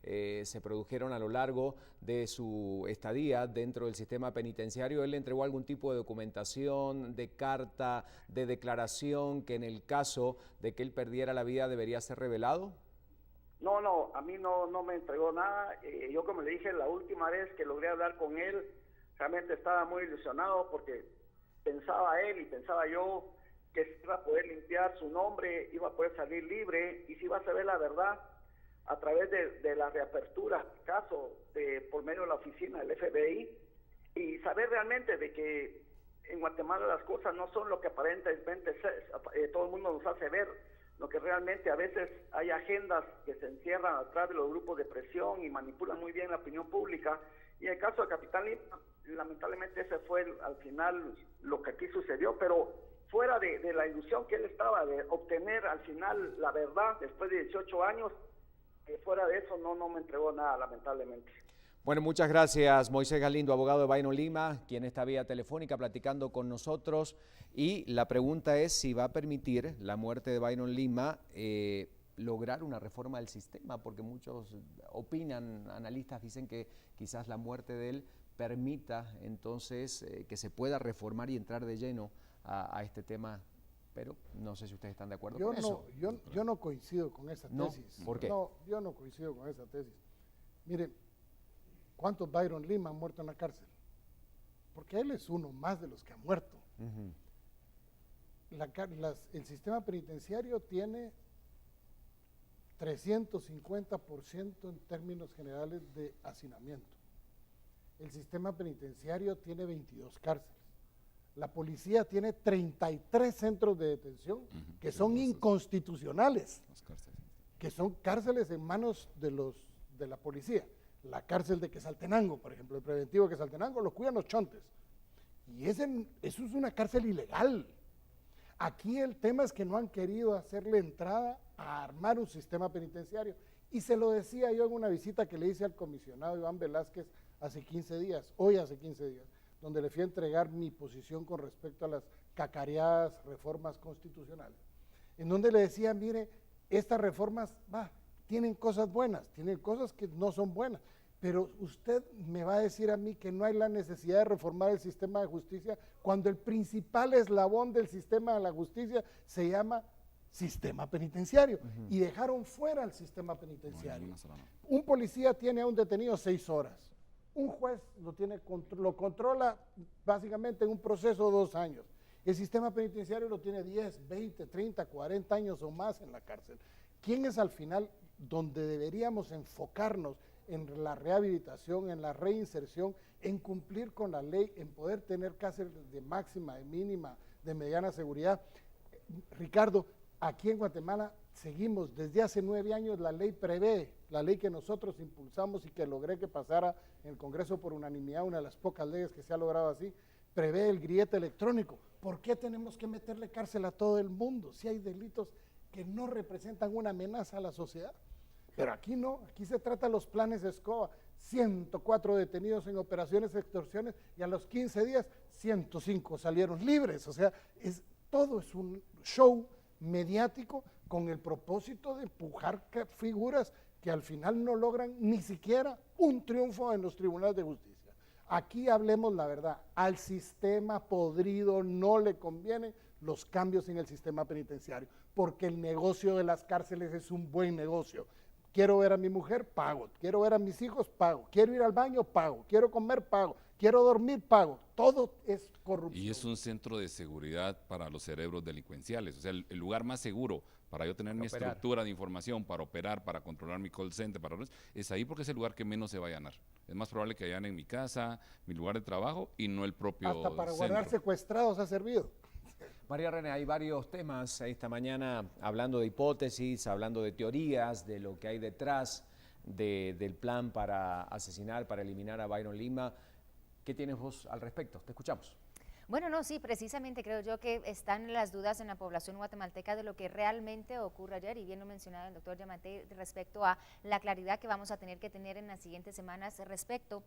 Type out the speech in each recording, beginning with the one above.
se produjeron a lo largo de su estadía dentro del sistema penitenciario. ¿Él le entregó algún tipo de documentación, de carta, de declaración que en el caso de que él perdiera la vida debería ser revelado? No, a mí no me entregó nada. Yo, como le dije, la última vez que logré hablar con él, realmente estaba muy ilusionado porque pensaba él y pensaba yo que se iba a poder limpiar su nombre, iba a poder salir libre y se iba a saber la verdad a través de la reapertura del caso por medio de la oficina del FBI y saber realmente de que en Guatemala las cosas no son lo que aparentemente todo el mundo nos hace ver, lo que realmente a veces hay agendas que se encierran atrás de los grupos de presión y manipulan muy bien la opinión pública. Y en el caso de Capital Lima, lamentablemente ese fue al final lo que aquí sucedió, pero fuera de la ilusión que él estaba de obtener al final la verdad después de 18 años, fuera de eso no me entregó nada, lamentablemente. Bueno, muchas gracias, Moisés Galindo, abogado de Byron Lima, quien está vía telefónica platicando con nosotros. Y la pregunta es si va a permitir la muerte de Byron Lima lograr una reforma del sistema, porque muchos opinan, analistas dicen que quizás la muerte de él permita entonces que se pueda reformar y entrar de lleno a este tema, pero no sé si ustedes están de acuerdo con eso. Yo no coincido con esa tesis. ¿Por qué? No, yo no coincido con esa tesis. Mire, ¿cuántos Byron Lima han muerto en la cárcel? Porque él es uno más de los que ha muerto. El sistema penitenciario tiene 350% en términos generales de hacinamiento. El sistema penitenciario tiene 22 cárceles. La policía tiene 33 centros de detención que son inconstitucionales, que son cárceles en manos de la policía. La cárcel de Quetzaltenango, por ejemplo, el preventivo de Quetzaltenango lo cuidan los chontes. Y eso es una cárcel ilegal. Aquí el tema es que no han querido hacerle entrada a armar un sistema penitenciario. Y se lo decía yo en una visita que le hice al comisionado Iván Velázquez hace 15 días, hoy hace 15 días, donde le fui a entregar mi posición con respecto a las cacareadas reformas constitucionales, en donde le decía, mire, estas reformas tienen cosas buenas, tienen cosas que no son buenas, pero usted me va a decir a mí que no hay la necesidad de reformar el sistema de justicia cuando el principal eslabón del sistema de la justicia se llama sistema penitenciario, y dejaron fuera el sistema penitenciario. Un policía tiene a un detenido 6 horas, un juez lo controla básicamente en un proceso de 2 años. El sistema penitenciario lo tiene 10, 20, 30, 40 años o más en la cárcel. ¿Quién es al final donde deberíamos enfocarnos en la rehabilitación, en la reinserción, en cumplir con la ley, en poder tener cárceles de máxima, de mínima, de mediana seguridad? Ricardo, aquí en Guatemala seguimos, desde hace 9 años la ley prevé, la ley que nosotros impulsamos y que logré que pasara en el Congreso por unanimidad, una de las pocas leyes que se ha logrado así, prevé el grillete electrónico. ¿Por qué tenemos que meterle cárcel a todo el mundo si hay delitos que no representan una amenaza a la sociedad? Pero aquí no, aquí se trata de los planes de Escoba, 104 detenidos en operaciones de extorsiones y a los 15 días 105 salieron libres. O sea, todo es un show mediático con el propósito de empujar figuras que al final no logran ni siquiera un triunfo en los tribunales de justicia. Aquí hablemos la verdad, al sistema podrido no le convienen los cambios en el sistema penitenciario, porque el negocio de las cárceles es un buen negocio. Quiero ver a mi mujer, pago. Quiero ver a mis hijos, pago. Quiero ir al baño, pago. Quiero comer, pago. Quiero dormir, pago. Todo es corrupción. Y es un centro de seguridad para los cerebros delincuenciales. O sea, el lugar más seguro para yo tener mi estructura de información, para operar, para controlar mi call center, es ahí, porque es el lugar que menos se va a allanar. Es más probable que allanen mi casa, mi lugar de trabajo y no el propio Hasta para centro. guardar secuestrados ha servido. María René, hay varios temas esta mañana hablando de hipótesis, hablando de teorías, de lo que hay detrás del plan para asesinar, para eliminar a Byron Lima. ¿Qué tienes vos al respecto? Te escuchamos. Bueno, no, sí, precisamente creo yo que están las dudas en la población guatemalteca de lo que realmente ocurre ayer, y bien lo mencionaba el doctor Yamatei respecto a la claridad que vamos a tener que tener en las siguientes semanas respecto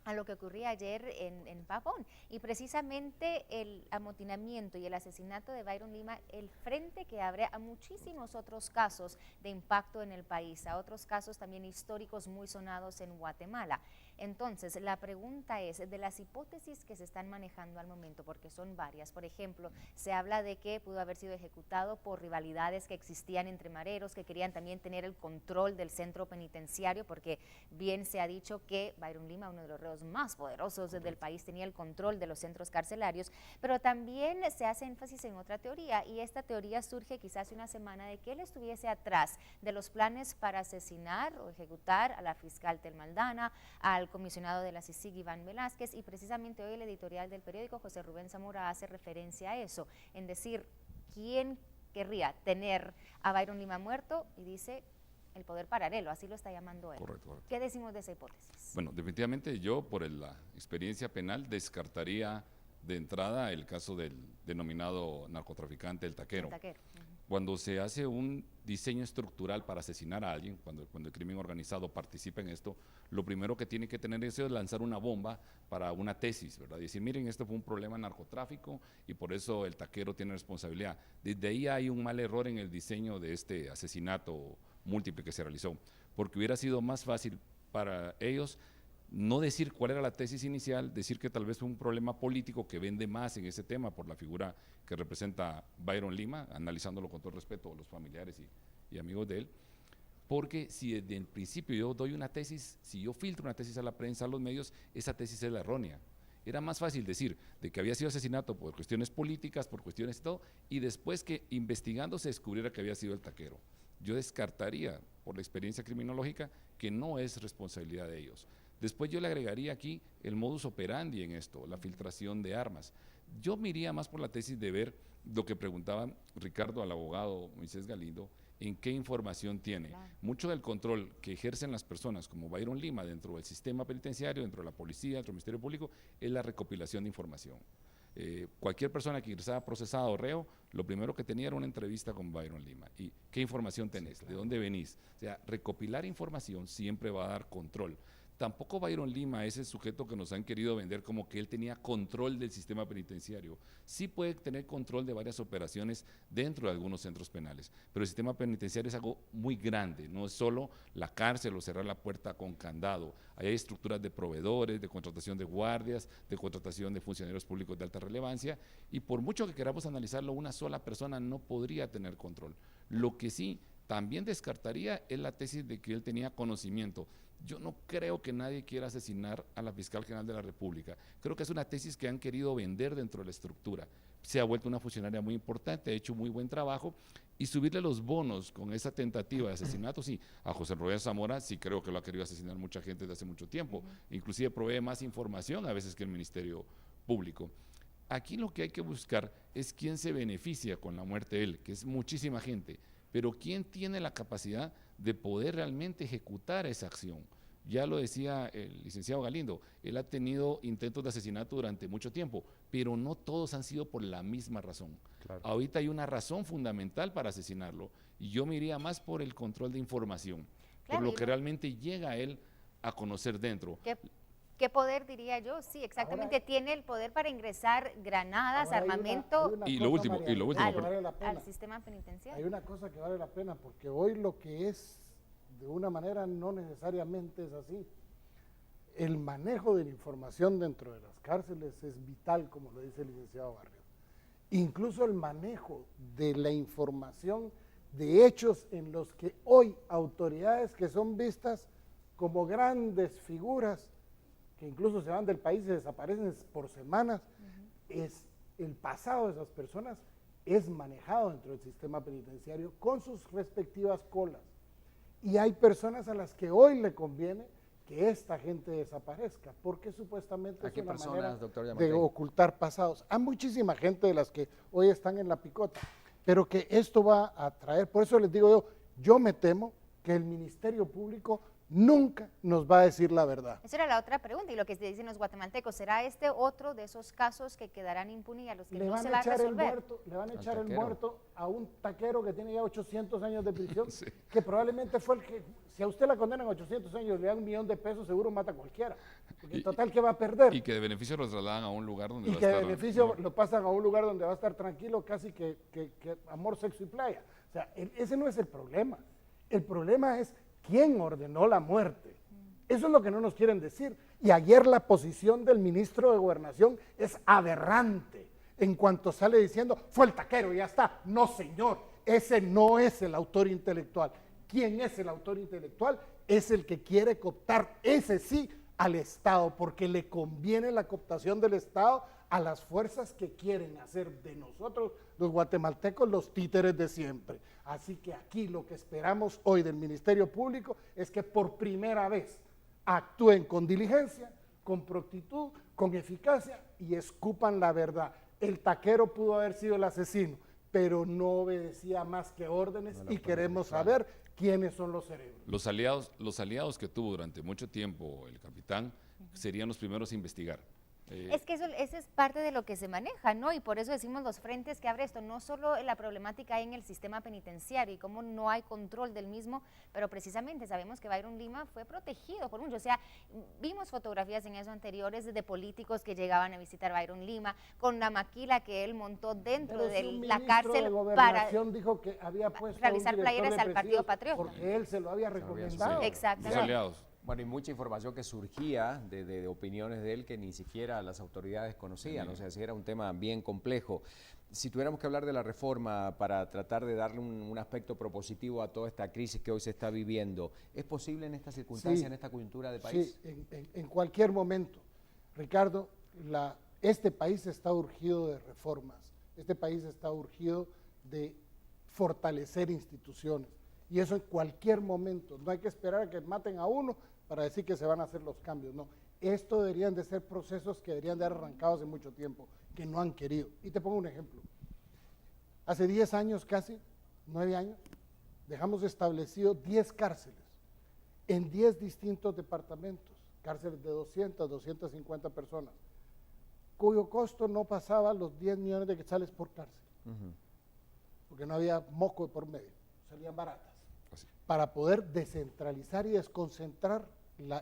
a lo que ocurría ayer en Pavón. Y precisamente el amotinamiento y el asesinato de Byron Lima, el frente que abre a muchísimos otros casos de impacto en el país, a otros casos también históricos muy sonados en Guatemala. Entonces, la pregunta es, de las hipótesis que se están manejando al momento, porque son varias, por ejemplo, se habla de que pudo haber sido ejecutado por rivalidades que existían entre mareros, que querían también tener el control del centro penitenciario, porque bien se ha dicho que Byron Lima, uno de los reos más poderosos del país, tenía el control de los centros carcelarios, pero también se hace énfasis en otra teoría, y esta teoría surge quizás hace una semana, de que él estuviese atrás de los planes para asesinar o ejecutar a la fiscal Telma Aldana, al comisionado de la CICIG Iván Velázquez, y precisamente hoy el editorial del periódico José Rubén Zamora hace referencia a eso, en decir, ¿quién querría tener a Byron Lima muerto? Y dice, el poder paralelo, así lo está llamando él. Correcto. ¿Qué decimos de esa hipótesis? Bueno, definitivamente yo, por la experiencia penal, descartaría de entrada el caso del denominado narcotraficante, el taquero. Cuando se hace un diseño estructural para asesinar a alguien, cuando el crimen organizado participa en esto, lo primero que tiene que tener es lanzar una bomba para una tesis, ¿verdad? Y decir, miren, esto fue un problema de narcotráfico y por eso el taquero tiene responsabilidad. Desde ahí hay un mal error en el diseño de este asesinato múltiple que se realizó, porque hubiera sido más fácil para ellos no decir cuál era la tesis inicial, decir que tal vez fue un problema político que vende más en ese tema por la figura que representa Byron Lima, analizándolo con todo respeto a los familiares y amigos de él, porque si desde el principio yo doy una tesis, si yo filtro una tesis a la prensa, a los medios, esa tesis es la errónea. Era más fácil decir de que había sido asesinato por cuestiones políticas, por cuestiones y todo, y después que investigando se descubriera que había sido el taquero. Yo descartaría, por la experiencia criminológica, que no es responsabilidad de ellos. Después yo le agregaría aquí el modus operandi en esto, la filtración de armas. Yo me iría más por la tesis de ver lo que preguntaba Ricardo al abogado Moisés Galindo, en qué información tiene. Claro. Mucho del control que ejercen las personas como Byron Lima dentro del sistema penitenciario, dentro de la policía, dentro del Ministerio Público, es la recopilación de información. Cualquier persona que ingresaba procesado o reo, lo primero que tenía era una entrevista con Byron Lima. ¿Y qué información tenés? Sí, claro. ¿De dónde venís? O sea, recopilar información siempre va a dar control. Tampoco Byron Lima es el sujeto que nos han querido vender como que él tenía control del sistema penitenciario. Sí puede tener control de varias operaciones dentro de algunos centros penales, pero el sistema penitenciario es algo muy grande, no es solo la cárcel o cerrar la puerta con candado. Ahí hay estructuras de proveedores, de contratación de guardias, de contratación de funcionarios públicos de alta relevancia, y por mucho que queramos analizarlo, una sola persona no podría tener control. Lo que sí también descartaría es la tesis de que él tenía conocimiento. Yo no creo que nadie quiera asesinar a la fiscal general de la República. Creo que es una tesis que han querido vender dentro de la estructura. Se ha vuelto una funcionaria muy importante, ha hecho muy buen trabajo, y subirle los bonos con esa tentativa de asesinato, sí, a José Rubén Zamora sí creo que lo ha querido asesinar mucha gente desde hace mucho tiempo. Inclusive provee más información a veces que el Ministerio Público. Aquí lo que hay que buscar es quién se beneficia con la muerte de él, que es muchísima gente, pero quién tiene la capacidad de poder realmente ejecutar esa acción. Ya lo decía el licenciado Galindo, él ha tenido intentos de asesinato durante mucho tiempo, pero no todos han sido por la misma razón. Claro. Ahorita hay una razón fundamental para asesinarlo, y yo me iría más por el control de información, claro, por lo que realmente llega a él a conocer dentro. ¿Qué poder diría yo? Sí, exactamente, ahora, tiene el poder para ingresar granadas, armamento y lo último al sistema penitenciario. Hay una cosa que vale la pena, porque hoy lo que es de una manera no necesariamente es así. El manejo de la información dentro de las cárceles es vital, como lo dice el licenciado Barrios. Incluso el manejo de la información de hechos en los que hoy autoridades que son vistas como grandes figuras, que incluso se van del país y desaparecen por semanas, es el pasado de esas personas es manejado dentro del sistema penitenciario con sus respectivas colas. Y hay personas a las que hoy le conviene que esta gente desaparezca, porque supuestamente es una manera de ocultar pasados. Hay muchísima gente de las que hoy están en la picota, pero que esto va a traer, por eso les digo yo me temo que el Ministerio Público nunca nos va a decir la verdad. Esa era la otra pregunta, y lo que se dicen los guatemaltecos, ¿será este otro de esos casos que quedarán impunes y a los que no se va a resolver? Le van a echar el muerto a un taquero que tiene ya 800 años de prisión, sí, que probablemente fue el que si a usted la condenan a 800 años, le dan $1.000.000 seguro mata a cualquiera. Porque en total, ¿qué va a perder? Y que de beneficio lo trasladan a un lugar donde Y va a que de estar... beneficio lo pasan a un lugar donde va a estar tranquilo, casi que amor, sexo y playa. O sea, ese no es el problema. El problema es quién ordenó la muerte. Eso es lo que no nos quieren decir. Y ayer la posición del ministro de Gobernación es aberrante. En cuanto sale diciendo, fue el taquero, ya está. No, señor, ese no es el autor intelectual. ¿Quién es el autor intelectual? Es el que quiere cooptar, ese sí, al Estado, porque le conviene la cooptación del Estado a las fuerzas que quieren hacer de nosotros, los guatemaltecos, los títeres de siempre. Así que aquí lo que esperamos hoy del Ministerio Público es que por primera vez actúen con diligencia, con prontitud, con eficacia y escupan la verdad. El taquero pudo haber sido el asesino, pero no obedecía más que órdenes y queremos saber quiénes son los cerebros. Los aliados que tuvo durante mucho tiempo el capitán serían los primeros a investigar. Es que eso es parte de lo que se maneja, ¿no? Y por eso decimos los frentes que abre esto, no solo la problemática en el sistema penitenciario y cómo no hay control del mismo, pero precisamente sabemos que Byron Lima fue protegido por muchos. O sea, vimos fotografías en eso anteriores de políticos que llegaban a visitar Byron Lima con la maquila que él montó dentro de la cárcel para dijo que había puesto realizar playeras al Partido Patriota. Porque él se lo había recomendado. Sí, exactamente. los aliados. Bueno, y mucha información que surgía de opiniones de él que ni siquiera las autoridades conocían, o sea, sí era un tema bien complejo. Si tuviéramos que hablar de la reforma para tratar de darle un aspecto propositivo a toda esta crisis que hoy se está viviendo, ¿es posible en esta circunstancia, Sí, en esta coyuntura de país? Sí, en cualquier momento. Ricardo, este país está urgido de reformas, este país está urgido de fortalecer instituciones, y eso en cualquier momento. No hay que esperar a que maten a uno para decir que se van a hacer los cambios, no. Esto deberían de ser procesos que deberían de haber arrancado hace mucho tiempo, que no han querido. Y te pongo un ejemplo. Hace 10 años casi, 9 años, dejamos establecido 10 cárceles en 10 distintos departamentos, cárceles de 200, 250 personas, cuyo costo no pasaba los 10 millones de quetzales por cárcel, porque no había moco por medio, salían baratas, para poder descentralizar y desconcentrar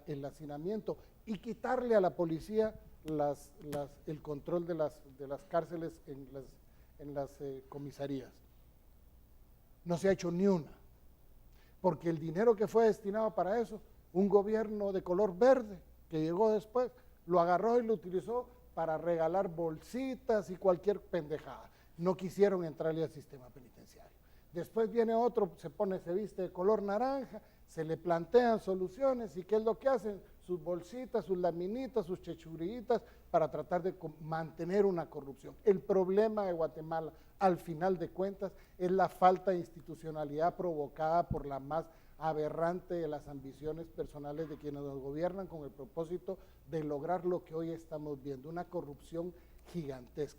el hacinamiento y quitarle a la policía el control de las cárceles en las comisarías. No se ha hecho ni una, porque el dinero que fue destinado para eso, un gobierno de color verde que llegó después, lo agarró y lo utilizó para regalar bolsitas y cualquier pendejada. No quisieron entrarle al sistema penitenciario. Después viene otro, se viste de color naranja, se le plantean soluciones y ¿qué es lo que hacen? Sus bolsitas, sus laminitas, sus chechurillitas para tratar de mantener una corrupción. El problema de Guatemala, al final de cuentas, es la falta de institucionalidad provocada por la más aberrante de las ambiciones personales de quienes nos gobiernan con el propósito de lograr lo que hoy estamos viendo, una corrupción gigantesca.